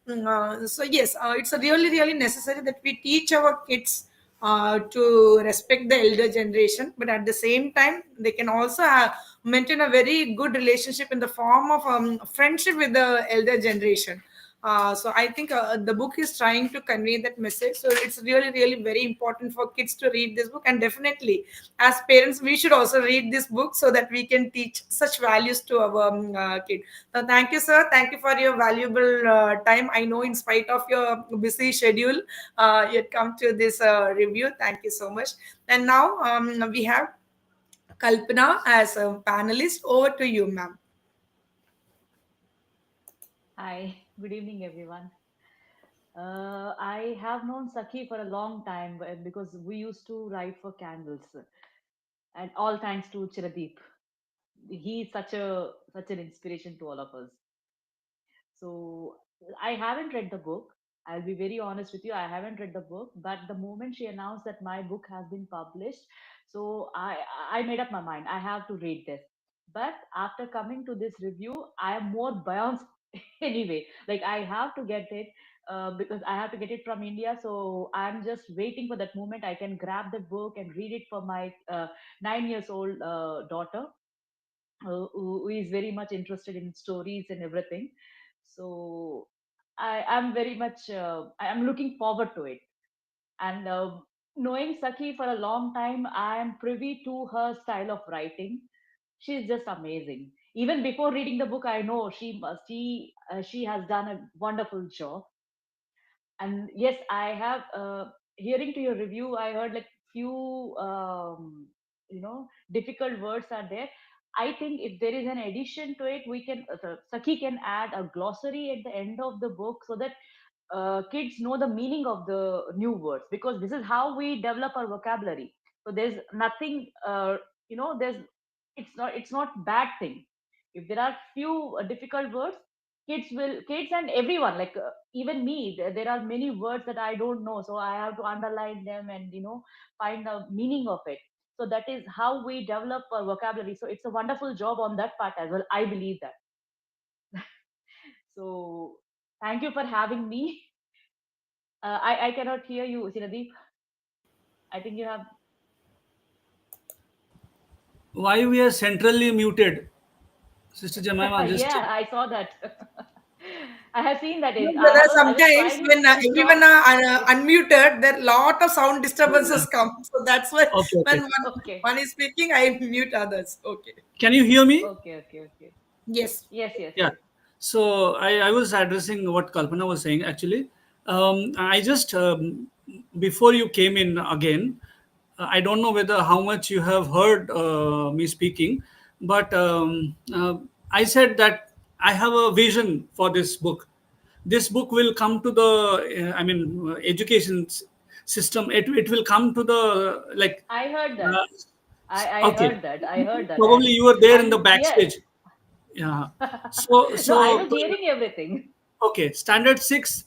So yes, it's really really necessary that we teach our kids to respect the elder generation, but at the same time they can also maintain a very good relationship in the form of friendship with the elder generation. So I think the book is trying to convey that message. So it's really, really very important for kids to read this book, and definitely, as parents, we should also read this book so that we can teach such values to our kid. So thank you, sir. Thank you for your valuable time. I know, in spite of your busy schedule, you had come to this review. Thank you so much. And now we have Kalpana as a panelist. Over to you, ma'am. Hi, good evening, everyone. I have known Saki for a long time because we used to write for Candles, and all thanks to Chiradeep. He is such an inspiration to all of us. So I haven't read the book. I'll be very honest with you. I haven't read the book, but the moment she announced that my book has been published, so I made up my mind. I have to read this. But after coming to this review, I am more bound anyway. Like I have to get it because I have to get it from India. So I'm just waiting for that moment. I can grab the book and read it for my 9 years old daughter who is very much interested in stories and everything. So I am very much I am looking forward to it. And knowing Saki for a long time, I am privy to her style of writing. She's just amazing. Even before reading the book, I know she has done a wonderful job. And yes, I have hearing to your review, I heard like few difficult words are there. I think if there is an addition to it, we can Saki can add a glossary at the end of the book so that kids know the meaning of the new words, because this is how we develop our vocabulary. So there's nothing there's it's not bad thing if there are few difficult words. Kids and everyone, like even me, there are many words that I don't know, so I have to underline them and find the meaning of it. So that is how we develop our vocabulary. So it's a wonderful job on that part as well, I believe that. So thank you for having me. I cannot hear you, Sinadeep. I think you have. Why we are centrally muted, Sister Jemima? Just Yeah, I saw that. I have seen that. No, there are I was sometimes trying when to switch everyone off. are unmuted, there are lot of sound disturbances come. So that's why okay, when okay. one Okay, one is speaking, I mute others. Okay. Can you hear me? okay, okay, okay. Yes. Yes, yes, Yeah. yes. So I was addressing what Kalpana was saying actually. I just before you came in again, I don't know whether how much you have heard me speaking, but I said that I have a vision for this book. This book will come to the education system. It will come to the like. I heard that. Uh, I okay, heard that. I heard that. probably you were there in the And yes. backstage. Yeah. So No, I so was hearing everything. okay, standard 6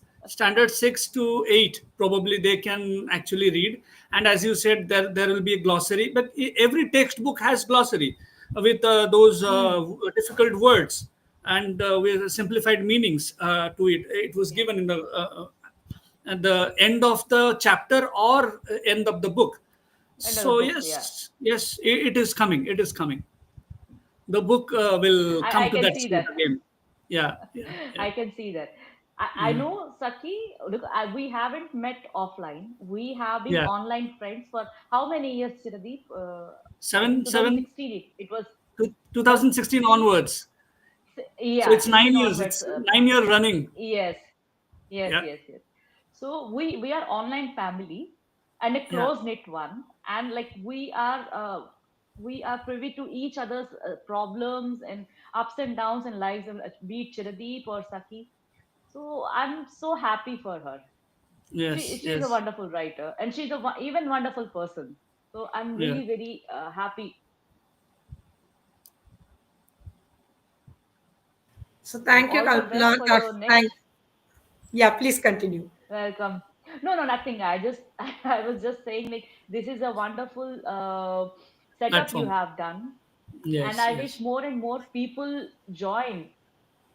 to 8 probably they can actually read, and as you said, there will be a glossary, but every textbook has glossary with those Hmm. difficult words and with simplified meanings to it. It was Yeah. given in the at the end of the chapter or end of the book. End of the So book. Yeah. yes, it is coming. It is coming. The book will I come to can that see state that. again. Yeah, yeah, yeah, I can see that. I yeah, know, Saki, look, we haven't met offline. We have been yeah. online friends for how many years, Chiradeep? I think Seven, seven, 2016. It was 2016 2016. onwards. So Yeah, it's 16 9 years. onwards. It's 9 year running. Yes, yes, Yeah, yes, yes. So we are online family and a yeah, close knit one, and like we are privy to each other's problems and ups and downs in lives, of be it Chiradeep or Saki. So I'm so happy for her. yes, She is a yes, wonderful writer, and she's a even wonderful person. So I'm yeah. really very happy. So So thank you, all the Kalpana. best for your Thank. next. Yeah, please continue. Welcome. No, no, nothing. I just, I was just saying, like, this is a wonderful setup you Platform. have done. And Yes, I wish yes, more and more people join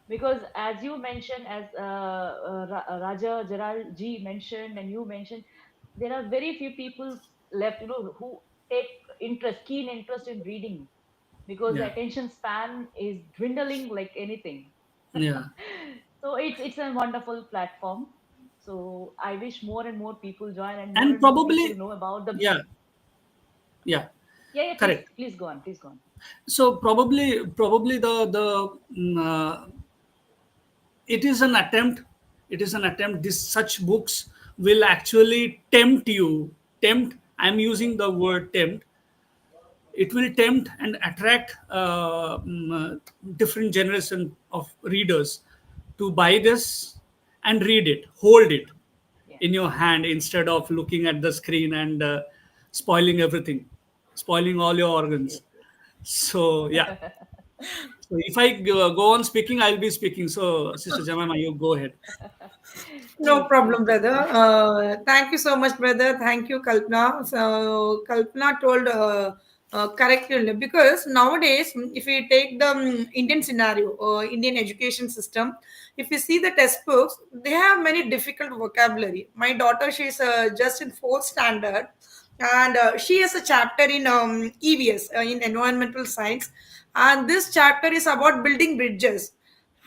because, as you mentioned, as Raja Gerald G mentioned, and you mentioned, there are very few people left, who take interest, keen interest in reading because the yeah, attention span is dwindling like anything. yeah. So it's a wonderful platform. So I wish more and more people join And and more people probably, know about the. yeah, yeah, Yeah, yeah, please, correct. please go on, please go on. So probably it is an attempt. It is an attempt. This such books will actually tempt you. Tempt. I'm using the word tempt. It will tempt and attract different generation of readers to buy this and read it, hold it Yeah. in your hand instead of looking at the screen and spoiling everything, spoiling all your Yes, organs. yes. So yeah. So if I go on speaking, I'll be speaking. So Sister Jemima, you go ahead. No Please, please, problem, please. brother. Thank you so much, brother. Thank you, Kalpana. So, Kalpana told correctly because nowadays, if we take the Indian scenario, Indian education system, if you see the test books, they have many difficult vocabulary. My daughter, she's just in fourth standard, and she has a chapter in EVS, in environmental science, and this chapter is about building bridges,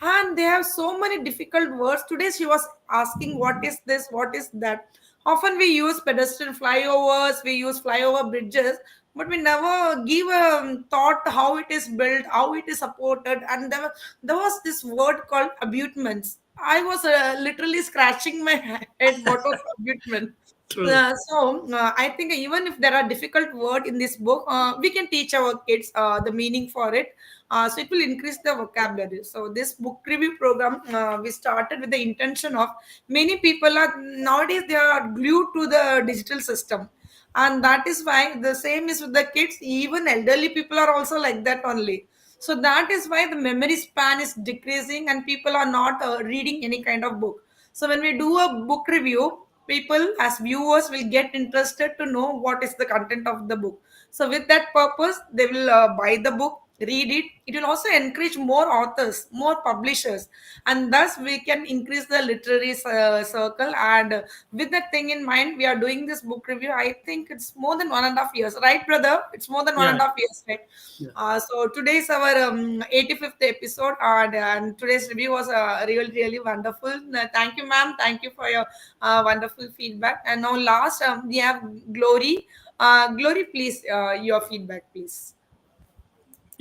and they have so many difficult words. Today she was asking what is this, what is that. Often we use pedestrian flyovers, we use flyover bridges, but we never give a thought how it is built, how it is supported. And there was this word called abutments. I was literally scratching my head what was abutment. True. I think even if there are difficult word in this book, we can teach our kids the meaning for it. So it will increase the vocabulary. So this book review program, we started with the intention of many people are nowadays they are glued to the digital system, and that is why the same is with the kids. Even elderly people are also like that only. So that is why the memory span is decreasing, and people are not reading any kind of book. So when we do a book review, people as viewers will get interested to know what is the content of the book. So with that purpose, they will buy the book, read it. It will also encourage more authors, more publishers, and thus we can increase the literary circle. And with that thing in mind, we are doing this book review. I think it's more than 1.5 years, right, brother? It's more than one Yeah, and a half years, right? yeah. So today is our 85th episode, and today's review was really, really wonderful. Thank you, ma'am. Thank you for your wonderful feedback. And now, last, we have Glory. Glory, please, your feedback, please.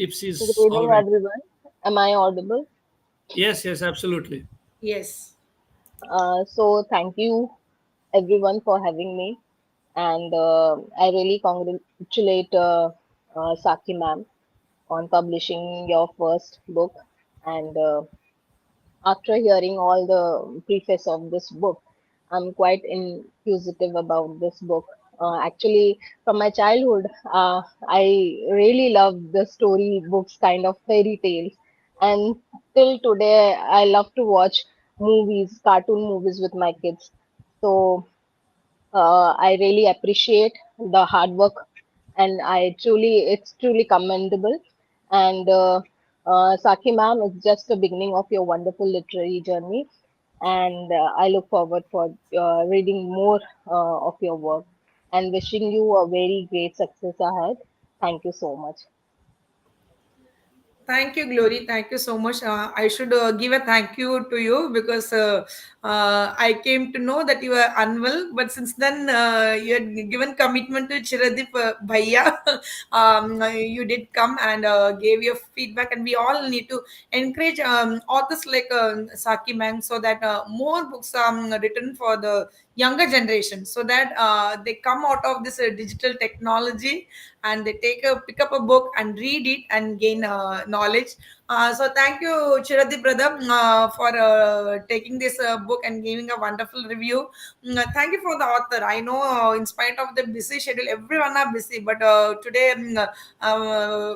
If Good she's all evening, right. everyone. Am I audible? Yes, yes, absolutely. Yes. So thank you everyone for having me, and I really congratulate Saki ma'am on publishing your first book. And after hearing all the preface of this book, I'm quite inquisitive about this book. Actually, from my childhood, I really love the story books, kind of fairy tales, and till today, I love to watch movies, cartoon movies with my kids. So I really appreciate the hard work, and it's truly commendable. And Saki ma'am, it's just the beginning of your wonderful literary journey, and I look forward for reading more of your work, and wishing you a very great success ahead. Thank you so much. Thank you, Glory. Thank you so much. I should give a thank you to you because I came to know that you were unwell, but since then you had given commitment to Chiradip Bhaiya. You did come and gave your feedback, and we all need to encourage authors like Saki Mang so that more books are written for the younger generation so that they come out of this digital technology and they pick up a book and read it and gain knowledge. So thank you, Chiradi brother, for taking this book and giving a wonderful review. Thank you for the author. I know in spite of the busy schedule, everyone are busy, but today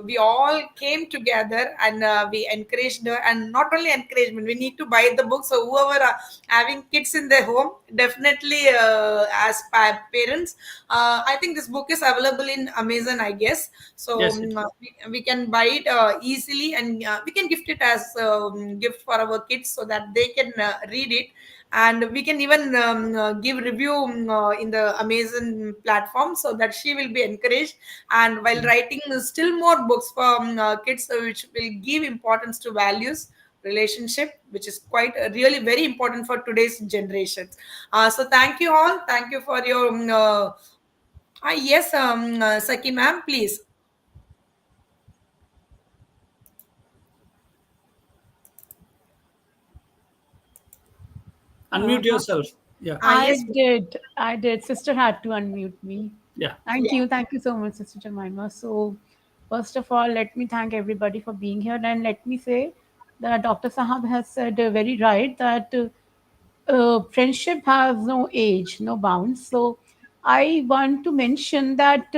we all came together and we encouraged her. And not only encouragement, we need to buy the book. So whoever are having kids in their home, definitely as parents, I think this book is available in Amazon, I guess. So Yes, it is. we can buy it easily, and we can gift it as gift for our kids so that they can read it. And we can even give review in the Amazon platform so that she will be encouraged. And while writing still more books for kids, which will give importance to values, relationship, which is quite really very important for today's generations. So thank you all. Thank you for your yes, Saki ma'am, please. Unmute Uh, yourself. Yeah, Yes. I did. Sister had to unmute me. yeah. Yeah. Thank you so much, Sister Jemima. So, first of all, let me thank everybody for being here, and let me say that Dr. Sahab has said very right that friendship has no age, no bounds. So, I want to mention that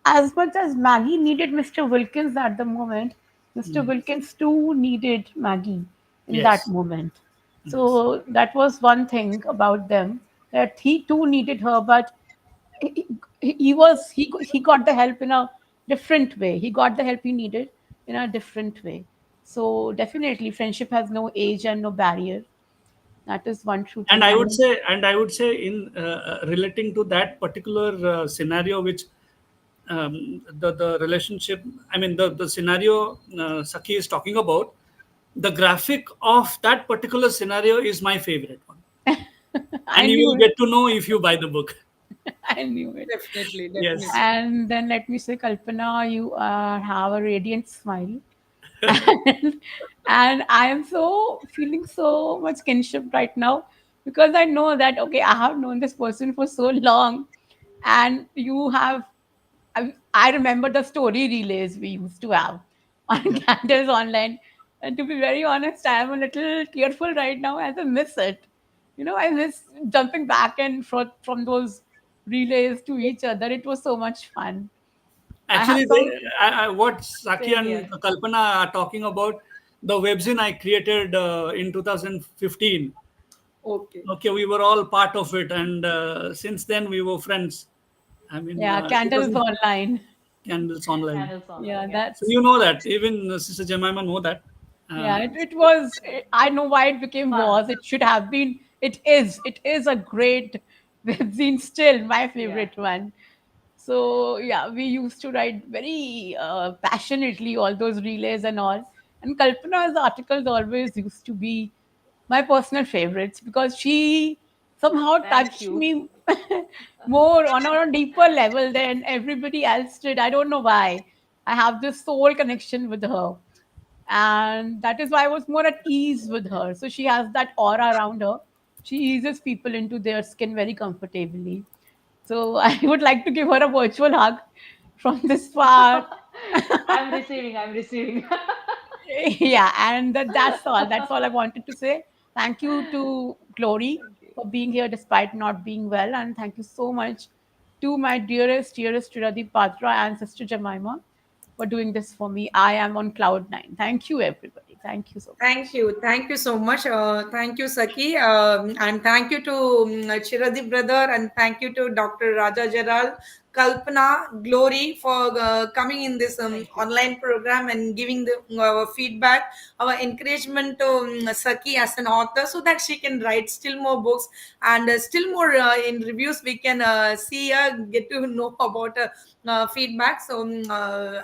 as much as Maggie needed Mr. Wilkins at the moment, Mr. Mm. Wilkins too needed Maggie in that Yes, moment. yes. So that was one thing about them, that he too needed her, but he got the help in a different way. He got the help he needed in a different way. So definitely, friendship has no age and no barrier. That is one true And thing. I would say, in relating to that particular scenario, which the relationship, I mean, the scenario Saki is talking about, the graphic of that particular scenario is my favorite one, I and you knew will it. get to know if you buy the book. I knew it. Definitely, Yes. definitely. And then let me say, Kalpana, you have a radiant smile. and, and I am so feeling so much kinship right now because I know that, okay, I have known this person for so long, and you have. I remember the story relays we used to have on Yeah. Candace Online. And to be very honest, I am a little tearful right now as I miss it. I miss jumping back and forth from those relays to each other. It was so much fun. I have Actually, some. what Saki Same and here. Kalpana are talking about, the webzine I created in 2015. Okay. Okay, we were all part of it, and since then we were friends. I mean, Yeah, Candles 2000 Online. candles online. Channels Yeah, online. Yeah. So that's you know that, even Sister Jemima know that. yeah. Uh, It was. I know why it became Fun. was. It should have been. It is. It is a great web scene. Still my Yeah. favorite one. So yeah, we used to write very passionately all those relays and all. And Kalpana's articles always used to be my personal favorites because she somehow Thank touched you. me more on a deeper level than everybody else did. I don't know why. I have this soul connection with her. And that is why I was more at ease with her. So she has that aura around her. She eases people into their skin very comfortably. So I would like to give her a virtual hug from this far. I'm receiving. I'm receiving. Yeah, and that's all. That's all I wanted to say. Thank you to Glory Thank you. for being here despite not being well, and thank you so much to my dearest Chiradi Patra and Sister Jemima for doing this for me. I am on cloud nine. Thank you, everybody. Thank you so much. Thank you so much. Thank you, Saki, and thank you to Chiradi brother, and thank you to Dr. Raja Jaral, Kalpana, Glory for coming in this Thank you. online program and giving the feedback, our encouragement to Saki as an author, so that she can write still more books and still more in reviews. We can see her, get to know about feedback. So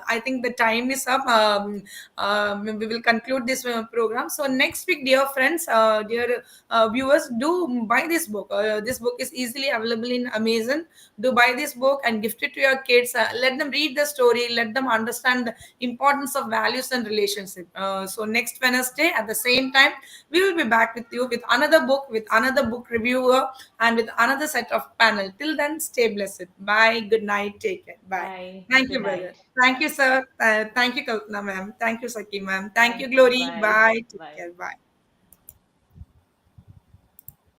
I think the time is up. We will conclude this program. So next week, dear friends, dear viewers, do buy this book. This book is easily available in Amazon. Do buy this book and gift it to your kids. Let them read the story. Let them understand the importance of values and relationship. So next Wednesday at the same time, we will be back with you with another book, with another book reviewer, and with another set of panel. Till then, stay blessed. Bye. Good night. Take care. Bye. Bye. Thank you, Good brother. night. Thank you, Bye. sir. Thank you, Kalpana, ma'am. Thank you, Saki, ma'am. Thank you, Thank you. Glory. Bye. Bye. Take Bye. care. Bye.